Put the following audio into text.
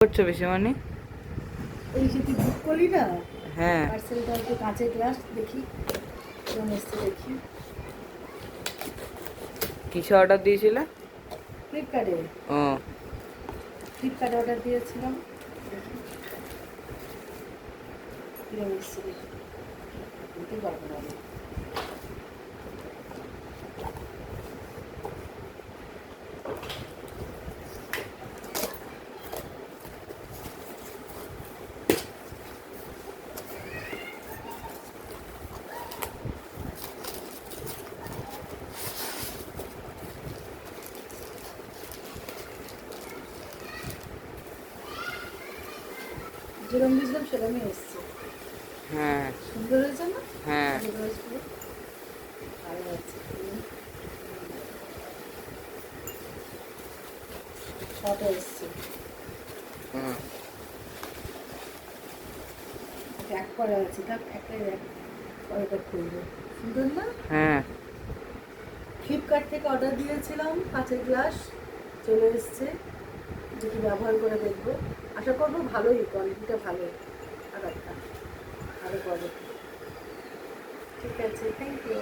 করছো বেশি মানে? ওই যে তুই বুক করলি না হ্যাঁ। পার্সেলটা, একটু কাঁচের গ্লাস দেখি কেমন এসছে দেখি। কিসে অর্ডার দিয়েছিলে? ফ্লিপকার্টে। ও। ফ্লিপকার্টে অর্ডার দিয়েছিলাম, দেখি কিরকম এসছে দেখি, বলতে পারবো না আমি। যেরকম বুঝলাম সেরকমই এসছে। হ্যাঁ। সুন্দর হয়েছে না? হ্যাঁ। ভালো আছে, ছটা এসছে। হুম। এক করা আছে, থাক একটাই দেখ, পরেটা খুলবো। সুন্দর না? হ্যাঁ। ফ্লিপকার্ট থেকে অর্ডার দিয়েছিলাম, কাঁচের গ্লাস চলে এসছে, যেটি ব্যবহার করে দেখবো। আশা করবো ভালোই, কোয়ালিটিটা ভালো। আর একটা ভালো কোয়ালিটি। ঠিক আছে, থ্যাংক ইউ।